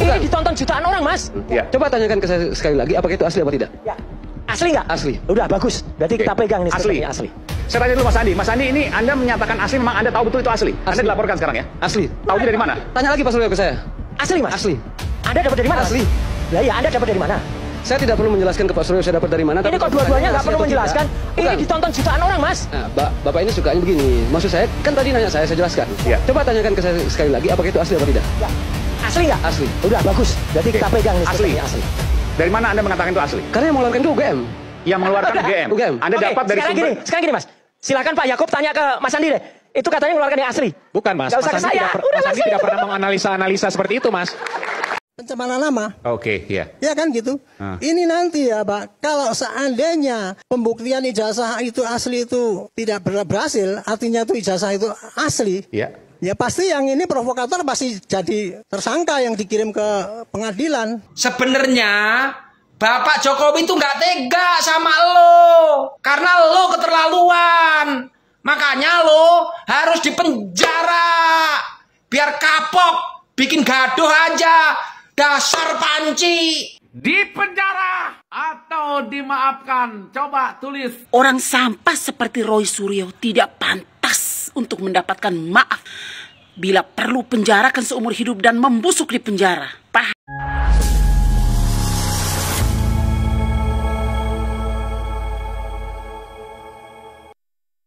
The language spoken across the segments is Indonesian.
Ini ditonton jutaan orang, Mas. Ya. Coba tanyakan ke saya sekali lagi, apakah itu asli apa tidak? Ya. Asli nggak? Asli. Udah bagus. Berarti kita pegang nih. Asli. Asli. Saya tanya dulu Mas Andi. Mas Andi, ini Anda menyatakan asli, memang Anda tahu betul itu asli? Anda Asli. dilaporkan sekarang ya? Asli. Tahunya dari mana? Tanya lagi Pak Suryo ke saya. Asli, Mas. Asli. Anda dapat dari mana? Asli. Lah ya, Anda dapat dari mana? Saya tidak perlu menjelaskan ke Pak Suryo saya dapat dari mana. Ini kok dua-duanya nggak perlu menjelaskan? Ini Bukan. ditonton jutaan orang, Mas. Nah, Bapak ini sukanya begini. Maksud saya, kan tadi nanya saya jelaskan. Ya. Coba tanyakan ke saya sekali lagi, apakah itu asli apa tidak? Ya. Asli nggak? Asli. Udah bagus. Berarti kita pegang nih. Asli. Asli. Dari mana Anda mengatakan itu asli? Karena yang mengeluarkan itu UGM. Yang mengeluarkan UGM. UGM. Anda Oke, dapat dari sumber... sekarang gini, Mas. Silakan Pak Yakub tanya ke Mas Andi deh. Itu katanya mengeluarkan yang asli. Bukan, Mas. Nggak usah Mas ke Andi saya. tidak, Udah Mas Andi langsung tidak itu. pernah menganalisa-analisa seperti itu, Mas. Pencemaran nama, Oke, iya. ya kan gitu. Ini nanti ya Pak, kalau seandainya pembuktian ijazah itu asli itu tidak berhasil, artinya itu ijazah itu asli, Iya. ya pasti yang ini provokator pasti jadi tersangka yang dikirim ke pengadilan. Sebenarnya Bapak Jokowi itu nggak tega sama lo, karena lo keterlaluan. Makanya lo harus dipenjara, biar kapok, bikin gaduh aja. Dasar panci. Di penjara atau dimaafkan? Coba tulis. Orang sampah seperti Roy Suryo tidak pantas untuk mendapatkan maaf. Bila perlu penjarakan seumur hidup dan membusuk di penjara. Paham?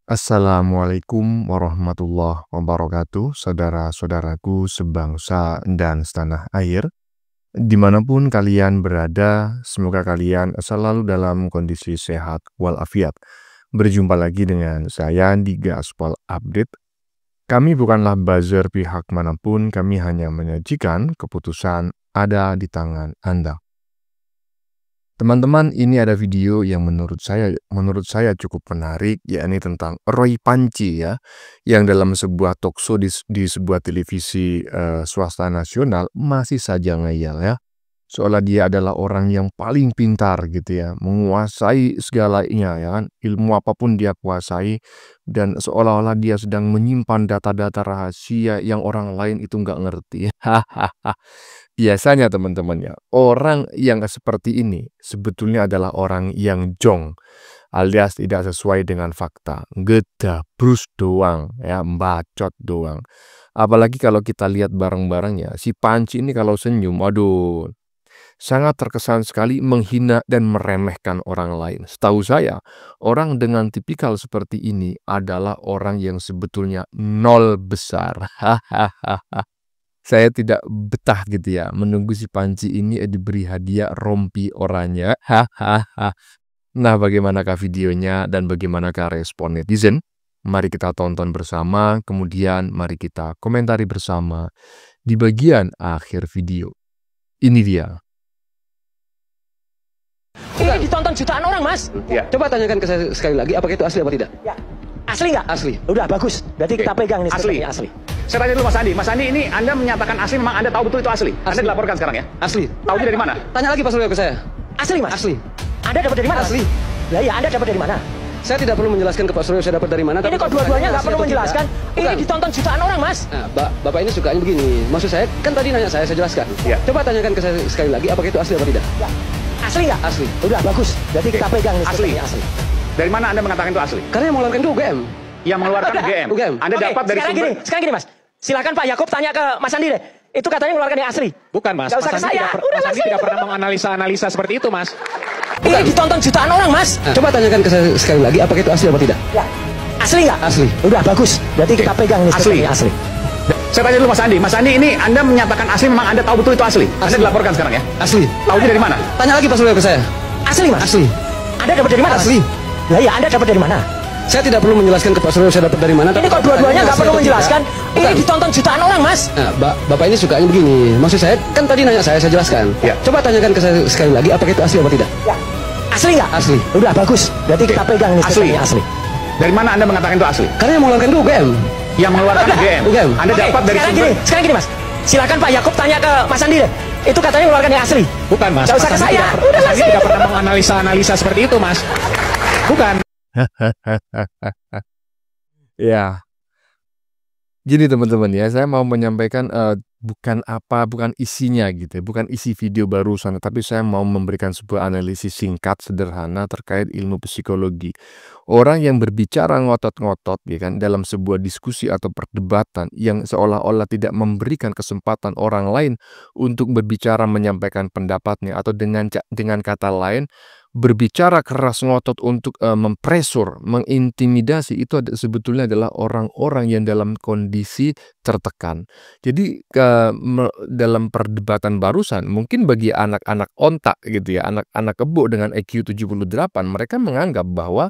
Assalamualaikum warahmatullahi wabarakatuh, saudara-saudaraku sebangsa dan setanah air. Dimanapun kalian berada, semoga kalian selalu dalam kondisi sehat walafiat. Berjumpa lagi dengan saya di Gaspol Update. Kami bukanlah buzzer pihak manapun, kami hanya menyajikan keputusan ada di tangan Anda. Teman-teman, ini ada video yang menurut saya cukup menarik, yakni tentang Roy Panci ya, yang dalam sebuah talkshow di sebuah televisi swasta nasional masih saja ngeyel ya, seolah dia adalah orang yang paling pintar gitu ya, menguasai segalanya ya kan, ilmu apapun dia kuasai, dan seolah-olah dia sedang menyimpan data-data rahasia yang orang lain itu nggak ngerti. Hahaha. Biasanya teman-teman ya, orang yang seperti ini sebetulnya adalah orang yang jong, alias tidak sesuai dengan fakta, gedabrus doang ya, bacot doang. Apalagi kalau kita lihat bareng-bareng ya, si Panci ini kalau senyum, aduh, sangat terkesan sekali menghina dan meremehkan orang lain. Setahu saya, orang dengan tipikal seperti ini adalah orang yang sebetulnya nol besar. Hahaha. Saya tidak betah gitu ya menunggu si Panci ini diberi hadiah rompi oranye. Hahaha. Nah, bagaimanakah videonya dan bagaimanakah respon netizen? Mari kita tonton bersama, kemudian mari kita komentari bersama di bagian akhir video. Ini dia. Ini ditonton jutaan orang, Mas. Iya. Coba tanyakan ke saya sekali lagi, apakah itu asli apa tidak? Ya. Asli nggak? Asli. Udah bagus. Berarti kita pegang nih. Asli. Asli. Saya tanya dulu Mas Andi. Mas Andi, ini Anda menyatakan asli, memang Anda tahu betul itu asli? Anda Asli. dilaporkan sekarang ya? Asli. Tahunya dari mana? Tanya lagi Pak Suryo ke saya. Asli, Mas. Asli. Anda dapat dari mana? Asli. Lah ya, Anda dapat dari mana? Saya tidak perlu menjelaskan ke Pak Suryo saya dapat dari mana. Ini kok dua-duanya nggak perlu menjelaskan? Ini Bukan. ditonton jutaan orang, Mas. Nah, Bapak ini sukanya begini. Maksud saya, kan tadi nanya saya jelaskan. Ya. Coba tanyakan ke saya sekali lagi, apakah itu asli apa tidak? Ya. Asli nggak? Asli. Udah bagus. Berarti kita pegang nih. Asli. Asli. Dari mana Anda mengatakan itu asli? Karena yang mengeluarkan itu UGM. Yang mengeluarkan UGM. UGM. Anda Oke, dapat dari sumber... sekarang gini, Mas. Silakan Pak Yakub tanya ke Mas Andi deh. Itu katanya mengeluarkan yang asli. Bukan, Mas. Nggak usah Mas ke Andi saya. tidak, Udah Mas Andi langsung tidak itu. pernah menganalisa-analisa seperti itu, Mas. Ini ditonton jutaan orang, Mas. Coba tanyakan ke saya sekali lagi, apakah itu asli apa tidak? Ya. Asli nggak? Asli. Udah bagus. Berarti kita pegang nih. Asli. Asli. Saya tanya dulu Mas Andi. Mas Andi, ini Anda menyatakan asli, memang Anda tahu betul itu asli? Anda dilaporkan sekarang ya? Asli. Tahunya dari mana? Tanya lagi Pak Suryo ke saya. Asli, Mas. Asli. Anda dapat dari mana? Mas? Asli. Lah ya, Anda dapat dari mana? Saya tidak perlu menjelaskan ke Pak Suryo saya dapat dari mana. Ini kok dua-duanya nggak perlu menjelaskan? Ini ditonton jutaan orang, Mas. Nah, Bapak ini sukanya begini. Maksud saya, kan tadi nanya saya jelaskan. Ya. Coba tanyakan ke saya sekali lagi, apakah itu asli apa tidak? Ya. Asli nggak? Asli. Udah bagus. Berarti kita pegang nih. Asli. Asli. Dari mana Anda mengatakan itu asli? Karena yang mengeluarkan itu UGM. Yang mengeluarkan UGM. UGM. Anda Oke, dapat dari sumber... sekarang gini, Mas. Silakan Pak Yakub tanya ke Mas Andi deh. Itu katanya mengeluarkan yang asli. Bukan, Mas. Nggak usah Mas ke Andi saya. tidak, Udah Mas Andi langsung tidak itu. pernah menganalisa-analisa seperti itu, Mas. Bukan. Ya. Jadi teman-teman ya, saya mau menyampaikan bukan isinya gitu, bukan isi video barusan, tapi saya mau memberikan sebuah analisis singkat sederhana terkait ilmu psikologi. Orang yang berbicara ngotot-ngotot ya kan dalam sebuah diskusi atau perdebatan yang seolah-olah tidak memberikan kesempatan orang lain untuk berbicara menyampaikan pendapatnya, atau dengan kata lain berbicara keras ngotot untuk mempresur, mengintimidasi, itu sebetulnya adalah orang-orang yang dalam kondisi tertekan. Jadi dalam perdebatan barusan, mungkin bagi anak-anak ontak gitu ya, anak-anak kebo dengan IQ 78, mereka menganggap bahwa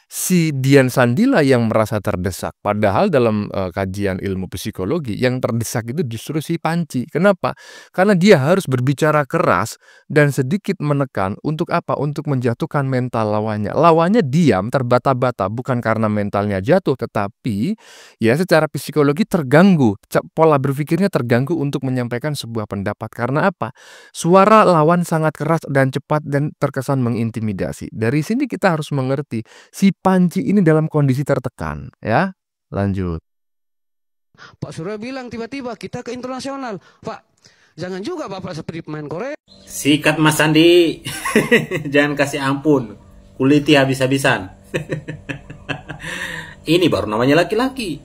si Dian Sandila yang merasa terdesak. Padahal dalam kajian ilmu psikologi, yang terdesak itu justru si Panci. Kenapa? Karena dia harus berbicara keras dan sedikit menekan. Untuk apa? Untuk menjatuhkan mental lawannya. Lawannya diam, terbata-bata, bukan karena mentalnya jatuh, tetapi ya secara psikologi terganggu. Pola berpikirnya terganggu untuk menyampaikan sebuah pendapat. Karena apa? Suara lawan sangat keras dan cepat dan terkesan mengintimidasi. Dari sini kita harus mengerti si Panci ini dalam kondisi tertekan, ya. Lanjut. Pak Surya bilang tiba-tiba kita ke internasional. Pak, jangan juga Bapak seperti pemain Korea. Sikat Mas Sandi. Jangan kasih ampun. Kuliti habis-habisan. Ini baru namanya laki-laki.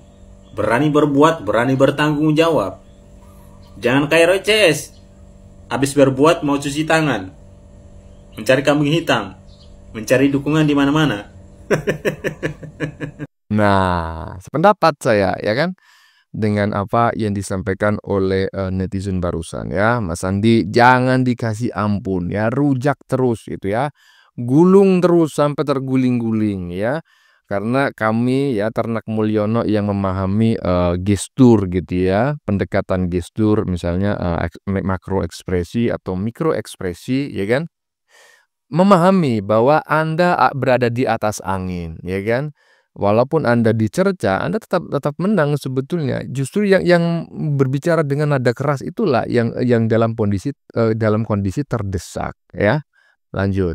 Berani berbuat, berani bertanggung jawab. Jangan kayak Roy CS. Habis berbuat mau cuci tangan. Mencari kambing hitam. Mencari dukungan di mana-mana. Nah, sependapat saya ya kan dengan apa yang disampaikan oleh netizen barusan ya. Mas Sandi jangan dikasih ampun ya, rujak terus itu ya. Gulung terus sampai terguling-guling ya. Karena kami ya Ternak Mulyono yang memahami gestur gitu ya, pendekatan gestur misalnya makro ekspresi atau mikro ekspresi ya kan. Memahami bahwa Anda berada di atas angin, ya kan? Walaupun Anda dicerca, Anda tetap menang sebetulnya. Justru yang berbicara dengan nada keras itulah yang dalam kondisi terdesak, ya. Lanjut.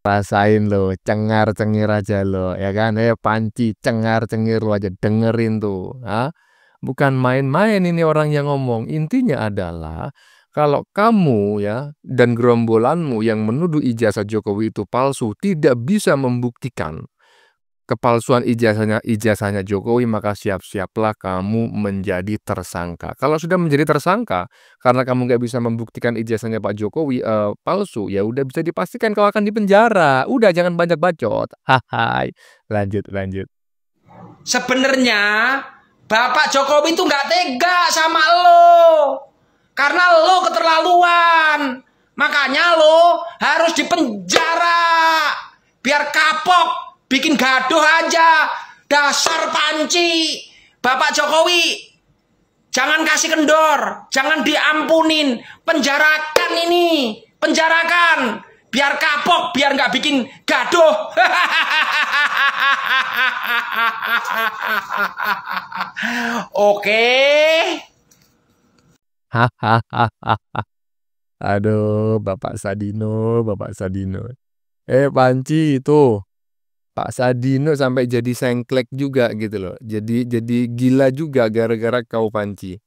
Rasain lo, cengar-cengir aja lo, ya kan? Panci, cengar-cengir lo aja, dengerin tuh, ha? Bukan main-main ini orang yang ngomong. Intinya adalah kalau kamu ya dan gerombolanmu yang menuduh ijazah Jokowi itu palsu tidak bisa membuktikan kepalsuan ijazahnya Jokowi, maka siap-siaplah kamu menjadi tersangka. Kalau sudah menjadi tersangka karena kamu nggak bisa membuktikan ijazahnya Pak Jokowi palsu, ya udah bisa dipastikan kau akan dipenjara. Udah jangan banyak bacot. Hai. Lanjut. Sebenarnya Bapak Jokowi itu nggak tega sama lo. Karena lo keterlaluan. Makanya lo harus dipenjara. Biar kapok. Bikin gaduh aja. Dasar Panci. Bapak Jokowi. Jangan kasih kendor. Jangan diampunin. Penjarakan ini. Penjarakan. Biar kapok. Biar nggak bikin gaduh. Oke. Aduh, Bapak Sadino. Panci itu Pak Sadino sampai jadi sengklek juga gitu loh. Jadi gila juga gara-gara kau Panci.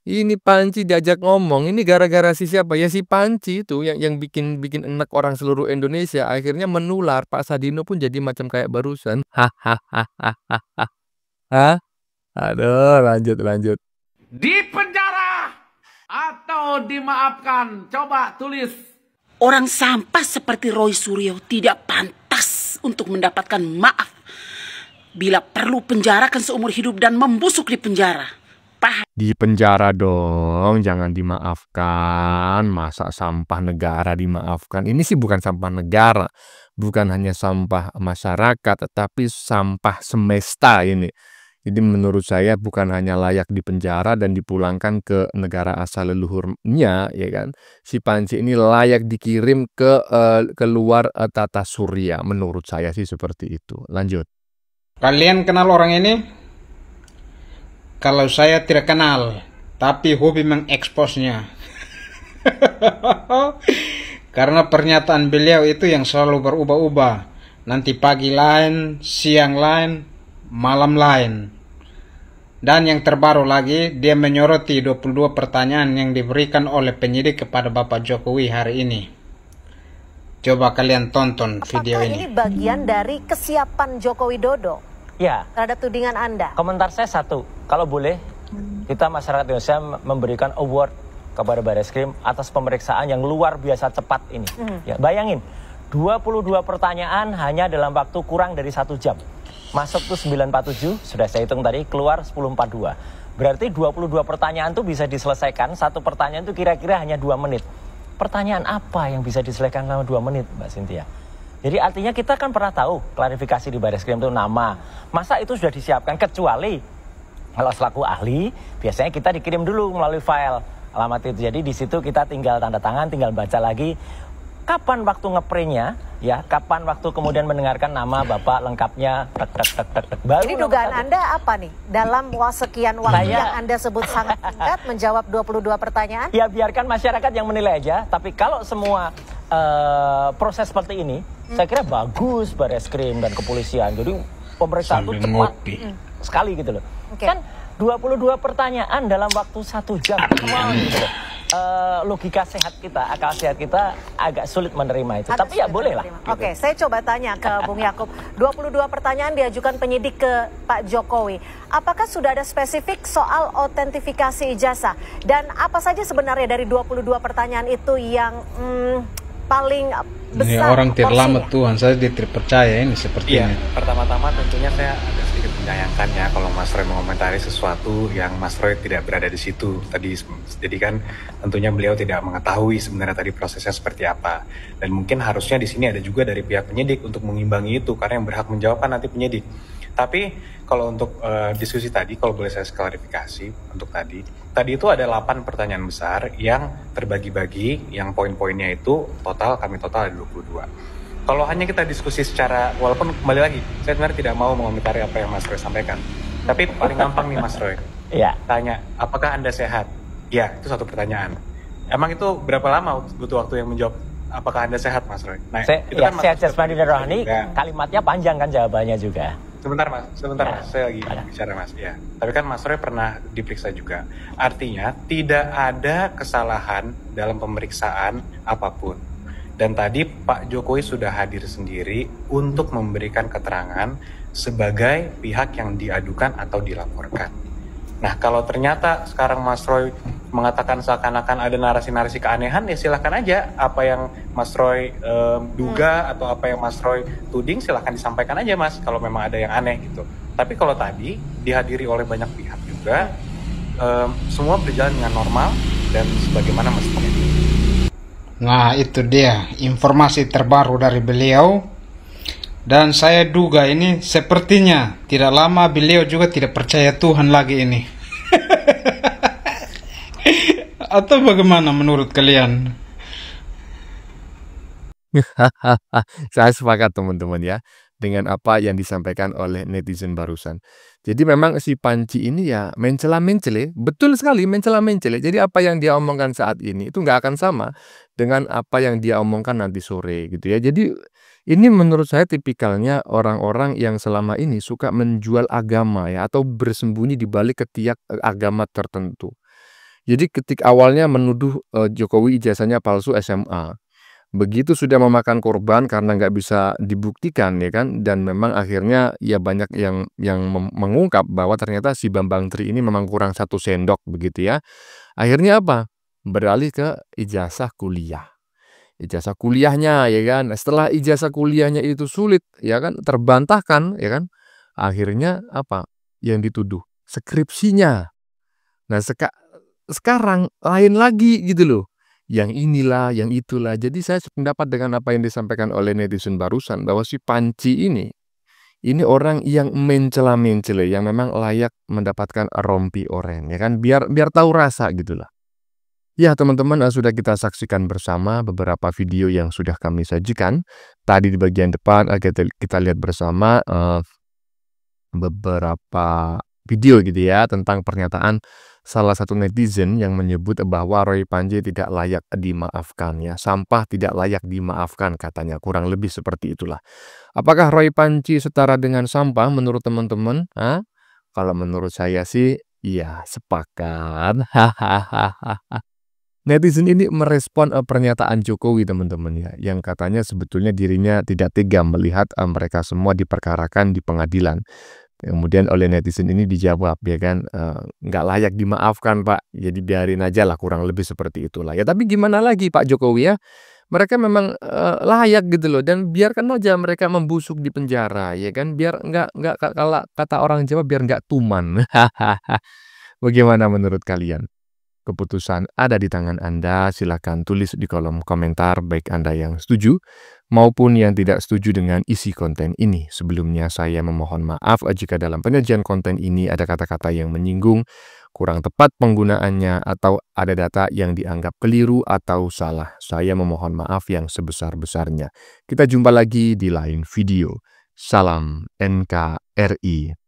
Ini Panci diajak ngomong, ini gara-gara si siapa? Ya si Panci itu yang bikin enak orang seluruh Indonesia. Akhirnya menular. Pak Sadino pun jadi macam kayak barusan. Aduh, lanjut. Di penjara atau dimaafkan? Coba tulis. Orang sampah seperti Roy Suryo tidak pantas untuk mendapatkan maaf. Bila perlu penjarakan seumur hidup dan membusuk di penjara. Di penjara dong, jangan dimaafkan. Masa sampah negara dimaafkan? Ini sih bukan sampah negara. Bukan hanya sampah masyarakat, tetapi sampah semesta ini. Jadi menurut saya bukan hanya layak dipenjara dan dipulangkan ke negara asal leluhurnya, ya kan? Si Panci ini layak dikirim ke luar tata surya. Menurut saya sih seperti itu. Lanjut. Kalian kenal orang ini? Kalau saya tidak kenal, tapi hobi mengeksposnya. Karena pernyataan beliau itu yang selalu berubah-ubah. Nanti pagi lain, siang lain, malam lain. Dan yang terbaru lagi, dia menyoroti 22 pertanyaan yang diberikan oleh penyidik kepada Bapak Jokowi hari ini. Coba kalian tonton video Apakah ini bagian dari kesiapan Joko Widodo Ya, terhadap tudingan Anda? komentar saya satu, kalau boleh kita masyarakat Indonesia memberikan award kepada Barreskrim atas pemeriksaan yang luar biasa cepat ini. Ya, bayangin, 22 pertanyaan hanya dalam waktu kurang dari 1 jam. Masuk tuh 9.47, sudah saya hitung tadi, keluar 10.42. Berarti 22 pertanyaan tuh bisa diselesaikan, satu pertanyaan itu kira-kira hanya 2 menit. Pertanyaan apa yang bisa diselesaikan selama 2 menit, Mbak Cynthia? Jadi artinya kita kan pernah tahu klarifikasi di Barreskrim itu nama. Masa itu sudah disiapkan, kecuali kalau selaku ahli, biasanya kita dikirim dulu melalui file alamat itu. Jadi di situ kita tinggal tanda tangan, tinggal baca lagi. Kapan waktu ngeprintnya, ya, kapan waktu kemudian mendengarkan nama bapak lengkapnya, baru. Jadi dugaan Anda apa nih? Dalam sekian waktu yang Anda sebut sangat singkat menjawab 22 pertanyaan? Ya biarkan masyarakat yang menilai aja, tapi kalau semua proses seperti ini, saya kira bagus Barreskrim dan kepolisian. Jadi pemeriksaan itu cepat sekali gitu loh. Kan 22 pertanyaan dalam waktu 1 jam. Gitu loh. Logika sehat kita, akal sehat kita agak sulit menerima itu. Tapi ya boleh lah. Oke, saya coba tanya ke Bung Yakub. 22 pertanyaan diajukan penyidik ke Pak Jokowi. Apakah sudah ada spesifik soal autentifikasi ijazah? Dan apa saja sebenarnya dari 22 pertanyaan itu yang paling besar? Ini orang terlama Tuhan, saya tidak percaya ini seperti ini. Pertama-tama tentunya saya agak sedikit menyayangkan ya kalau Mas Roy mengomentari sesuatu yang Mas Roy tidak berada di situ tadi. Jadi kan tentunya beliau tidak mengetahui sebenarnya tadi prosesnya seperti apa. Dan mungkin harusnya di sini ada juga dari pihak penyidik untuk mengimbangi itu, karena yang berhak menjawab kan nanti penyidik. Tapi kalau untuk diskusi tadi, kalau boleh saya klarifikasi untuk tadi itu ada 8 pertanyaan besar yang terbagi-bagi, yang poin-poinnya itu total ada 22. Kalau hanya kita diskusi secara, walaupun kembali lagi, saya sebenarnya tidak mau mengomentari apa yang Mas Roy sampaikan. Tapi paling gampang nih Mas Roy, tanya, apakah Anda sehat? Ya, itu satu pertanyaan. Emang itu berapa lama butuh waktu yang menjawab apakah Anda sehat, Mas Roy? Nah, itu kan sehat jasmani dan rohani, kalimatnya panjang kan jawabannya juga. Sebentar Mas, saya lagi bicara Mas. Ya, tapi kan Mas Roy pernah diperiksa juga. Artinya tidak ada kesalahan dalam pemeriksaan apapun. Dan tadi Pak Jokowi sudah hadir sendiri untuk memberikan keterangan sebagai pihak yang diadukan atau dilaporkan. Nah, kalau ternyata sekarang Mas Roy mengatakan seakan-akan ada narasi-narasi keanehan, ya silahkan aja apa yang Mas Roy duga atau apa yang Mas Roy tuding, silahkan disampaikan aja Mas, kalau memang ada yang aneh gitu. Tapi kalau tadi dihadiri oleh banyak pihak juga, semua berjalan dengan normal dan sebagaimana mestinya. Nah, itu dia informasi terbaru dari beliau. Dan saya duga ini sepertinya tidak lama beliau juga tidak percaya Tuhan lagi ini. Atau bagaimana menurut kalian? Saya sepakat teman-teman ya dengan apa yang disampaikan oleh netizen barusan. Jadi memang si Panci ini ya mencela-mencele, betul sekali mencela-mencele. Jadi apa yang dia omongkan saat ini itu nggak akan sama dengan apa yang dia omongkan nanti sore gitu ya. Jadi ini menurut saya tipikalnya orang-orang yang selama ini suka menjual agama ya, atau bersembunyi di balik ketiak agama tertentu. Jadi ketika awalnya menuduh Jokowi ijazahnya palsu SMA. Begitu sudah memakan korban karena nggak bisa dibuktikan ya kan, dan memang akhirnya ya banyak yang mengungkap bahwa ternyata si Bambang Tri ini memang kurang 1 sendok begitu ya. Akhirnya apa? Beralih ke ijazah kuliah. Ijazah kuliahnya ya kan. Setelah ijazah kuliahnya itu sulit ya kan, terbantahkan ya kan. Akhirnya apa? Yang dituduh skripsinya. Nah, sekarang lain lagi gitu loh. Yang inilah, yang itulah. Jadi saya sependapat dengan apa yang disampaikan oleh netizen barusan, bahwa si Panci ini orang yang mencela-mencela, yang memang layak mendapatkan rompi oren ya kan, biar tahu rasa gitulah. Ya teman-teman, sudah kita saksikan bersama beberapa video yang sudah kami sajikan. Tadi di bagian depan kita lihat bersama beberapa video gitu ya, tentang pernyataan salah satu netizen yang menyebut bahwa Roy Panci tidak layak dimaafkan ya. Sampah tidak layak dimaafkan katanya, kurang lebih seperti itulah. Apakah Roy Panci setara dengan sampah menurut teman-teman? Kalau menurut saya sih, ya sepakat. Hahaha. Netizen ini merespon pernyataan Jokowi, teman-teman ya, yang katanya sebetulnya dirinya tidak tega melihat mereka semua diperkarakan di pengadilan. Kemudian oleh netizen ini dijawab, ya kan, nggak layak dimaafkan Pak, jadi biarin aja lah, kurang lebih seperti itulah. Ya tapi gimana lagi Pak Jokowi ya, mereka memang layak gitu loh, dan biarkan aja mereka membusuk di penjara, ya kan, biar nggak kalau kata orang Jawa, biar nggak tuman. Bagaimana menurut kalian? Keputusan ada di tangan Anda, silakan tulis di kolom komentar baik Anda yang setuju maupun yang tidak setuju dengan isi konten ini. Sebelumnya saya memohon maaf jika dalam penyajian konten ini ada kata-kata yang menyinggung, kurang tepat penggunaannya, atau ada data yang dianggap keliru atau salah. Saya memohon maaf yang sebesar-besarnya. Kita jumpa lagi di lain video. Salam NKRI.